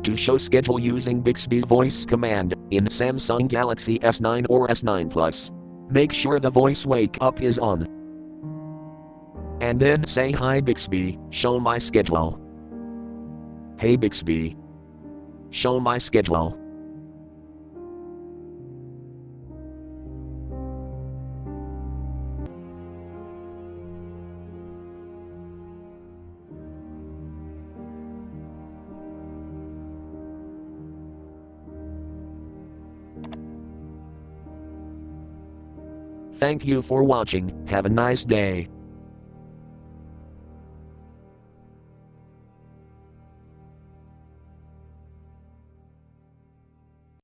To show schedule using Bixby's voice command in Samsung Galaxy S9 or S9 Plus, make sure the voice wake up is on. And then say, "Hi Bixby, show my schedule." "Hey Bixby, show my schedule." Thank you for watching. Have a nice day.